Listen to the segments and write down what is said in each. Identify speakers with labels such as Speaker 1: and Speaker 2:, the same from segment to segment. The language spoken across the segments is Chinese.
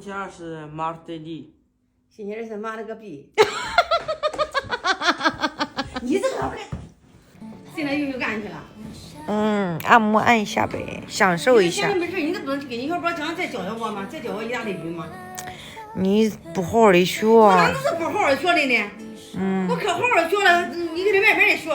Speaker 1: 星期二是马尔代利，
Speaker 2: 星期二是妈了个逼！你这个现在又干去了？
Speaker 3: 按摩按一下呗，享受一下。
Speaker 2: 没事，你这不是给你小宝将再教教我吗？再教我意大利语吗？
Speaker 3: 你不好好的学。
Speaker 2: 我哪能是不好好学的呢？我可好好学了，你给他慢慢的学。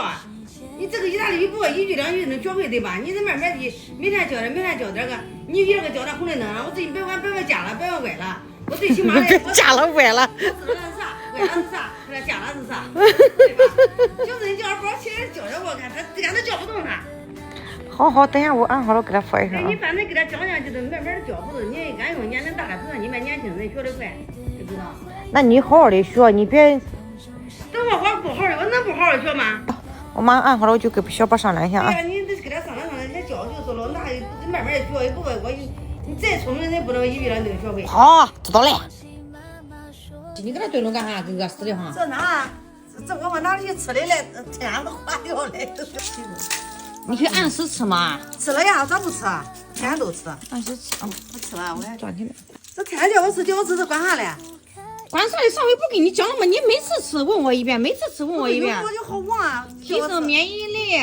Speaker 2: 你这个意大利语不一句两句能学会对吧？你这慢慢的，每天教点，每天教点个，你一个教点红的能，我自己别往加了，别往歪了。我最起码的，
Speaker 3: 加了歪了。
Speaker 2: 我知道是啥，歪了是啥，或者加了是啥，对吧？就是你叫宝起来教教我看，他俺都教不动他。
Speaker 3: 好，等下我按好了给他发一声。
Speaker 2: 你反正给他讲讲，就是慢慢的教不动。你俺用年龄大了，不像你们年轻人学得快，知不知道？
Speaker 3: 那你好好的学，你别。
Speaker 2: 等我不好的，我能不好好学吗？
Speaker 3: 我马上按好了，我就给小宝商量一下啊。
Speaker 2: 对呀，你得给他商量商量，人家教就是了，那慢慢的学，也不外国，你再聪明人不能一句两句学会。
Speaker 3: 好，知道了。
Speaker 2: 你搁那蹲着干啥？跟饿死的慌。这哪？这我们哪里去吃的来？天都花掉了。
Speaker 3: 你可以按时吃嘛。
Speaker 2: 吃了呀，咋不吃？天天都吃。
Speaker 3: 按时吃啊。
Speaker 2: 我吃了，我还
Speaker 3: 转起来。
Speaker 2: 这天天叫我吃饺子，这管啥嘞？
Speaker 3: 管啥的？上回不给你讲了吗？你每次吃问我一遍，每次吃问我一遍。
Speaker 2: 我就好忘啊。
Speaker 3: 提升免疫力，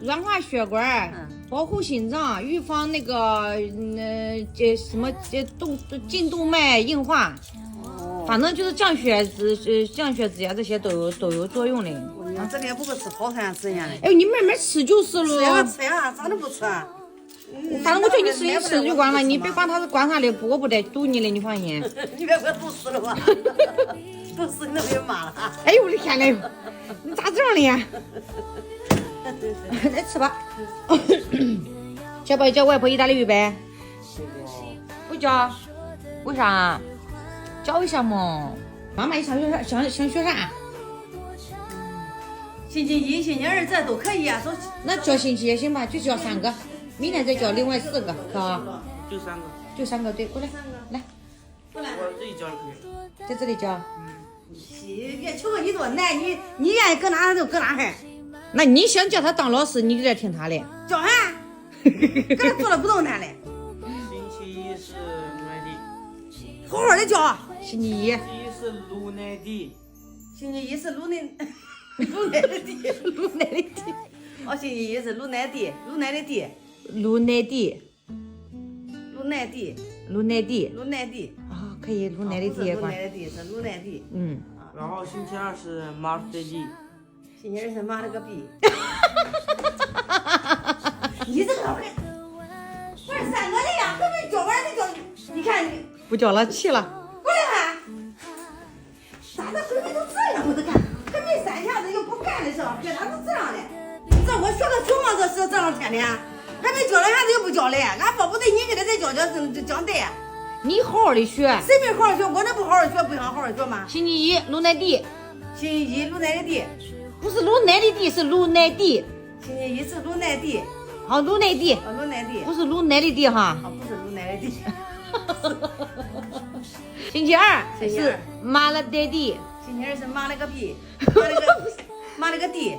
Speaker 3: 软化血管，保护心脏，预防那个什么颈动脉硬化。反正就是降血脂呀，这些都有作用的。
Speaker 2: 我这里也不会吃好餐吃人家的。
Speaker 3: 哎，你慢慢吃就是了。
Speaker 2: 吃呀，咋都不吃？
Speaker 3: 反正我叫你吃，你吃就完了，你别管他是管啥的，我不得堵你的，你放心。
Speaker 2: 你别给我堵死了吧？堵死你都别骂了。
Speaker 3: 哎呦我的天嘞，你咋这样的呀？来吃吧。小宝教外婆意大利语呗？不教，为啥？教一下嘛。妈妈，你想学啥？
Speaker 2: 星期一、星期二这都可以啊。
Speaker 3: 那教星期也行吧，就教3个，明天再教另外4个，是吧？
Speaker 1: 就3个，
Speaker 3: 对，过来，来，
Speaker 2: 过来，
Speaker 1: 我自己教就可以。
Speaker 3: 在这里教。
Speaker 2: 别求个你多难，你愿意搁哪就搁哪哈。
Speaker 3: 那你想叫他当老师，你就得听他的。
Speaker 2: 叫啥？搁那坐了不动弹嘞。
Speaker 1: 星期一是鲁奈地，
Speaker 2: 好好的教。
Speaker 3: 星期一
Speaker 1: 是鲁奈地，
Speaker 2: 星期一是鲁奈的地，
Speaker 3: 鲁奈的地。
Speaker 2: 哦，星期一是鲁奈地，鲁奈的地，
Speaker 3: 鲁奈地。
Speaker 2: 鲁奈地。
Speaker 3: 鲁奈地。
Speaker 2: 鲁奈地。
Speaker 3: 啊，可以，鲁奈的地也管。
Speaker 2: 鲁奈的地是鲁奈地。
Speaker 1: 然后星期二是马尔代利，
Speaker 2: 星期二是妈了个逼！你这个不是3个的呀，还没教完就教，你看你
Speaker 3: 不教了，气了。
Speaker 2: 过来吧，咋的闺女都这样，我都看还没3下子又不干的时候，别咋都这样的？这我学个熊吗？这是这两天的，还没教了下子又不教嘞，俺说不对，你给他再教讲对。
Speaker 3: 你好好的学。
Speaker 2: 谁没好好学？我能不好好学，不想好好学吗？
Speaker 3: 星期一鲁奈地。
Speaker 2: 星期一鲁奈的地。
Speaker 3: 不是鲁奈的地，是鲁奈地。
Speaker 2: 星期一是鲁奈地。
Speaker 3: 好，鲁奈地。
Speaker 2: 鲁奈地。
Speaker 3: 不是鲁奈的地哈。
Speaker 2: 不是鲁奈的地。
Speaker 3: 星期二是马了代地。
Speaker 2: 星期二是妈了个逼，妈了个地。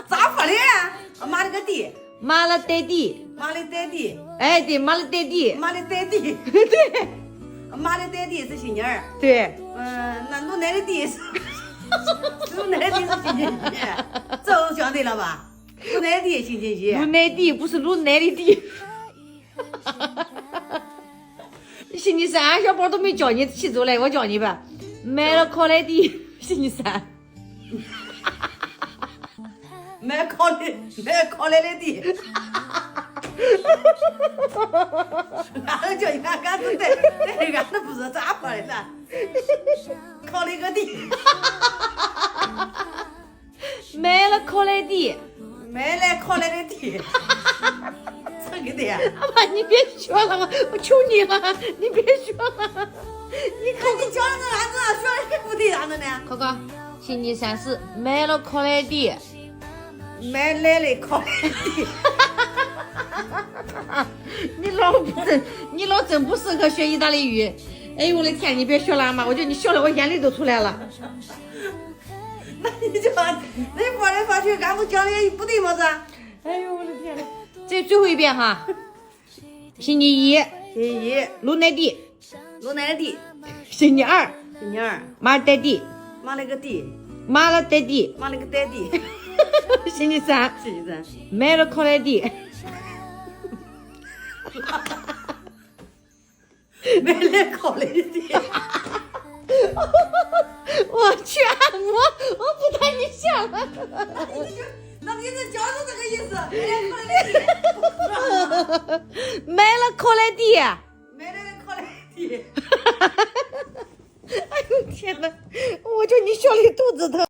Speaker 2: 咋说的呀？妈了个地。
Speaker 3: 马了代地。
Speaker 2: 马了代地。
Speaker 3: 哎，对，马了代地。
Speaker 2: 马了代地。
Speaker 3: 对。
Speaker 2: 马了代地是星期二。
Speaker 3: 对。
Speaker 2: 那鲁奈的地是鲁奈的地是星期一，这都讲对了吧？鲁奈的地星期一。
Speaker 3: 鲁奈地不是鲁奈的地。星期三小宝都没教你起走来，我教你吧。买了烤来地，星期三。
Speaker 2: 买烤来的地。俺叫你看，俺都带俺都不知道咋说的了。烤了一个地。
Speaker 3: 买了烤来地。
Speaker 2: 买来烤来的地。这个的。
Speaker 3: 妈，你别学了，我求你了，你别学了。
Speaker 2: 你看你教的俺这样学的不对咋的呢？
Speaker 3: 考考，星期三是买了烤来地。
Speaker 2: 买来了烤来地。
Speaker 3: 你老真不适合学意大利语。哎呦我的天，你别学了嘛，我觉得你学了我眼泪都出来了。
Speaker 2: 那你就那说来说去，俺不讲的不对吗？这。
Speaker 3: 哎呦我的天呐，这最后一遍哈。星期一
Speaker 2: 星期一，
Speaker 3: 鹿奶地，
Speaker 2: 鹿奶地，
Speaker 3: 星期二，
Speaker 2: 星期二，
Speaker 3: 马带地，
Speaker 2: 马了个地，
Speaker 3: 马了带地，
Speaker 2: 马了个带地，
Speaker 3: 星期三，
Speaker 2: 星期三，
Speaker 3: 买了烤来地，
Speaker 2: 买了烤来地。
Speaker 3: 我去按摩，我不带你想了。
Speaker 2: 那你这讲是这个意思，买了烤来地，
Speaker 3: 买了烤来地，
Speaker 2: 买了烤来地。
Speaker 3: 哎呦天哪！我就你笑的肚子疼。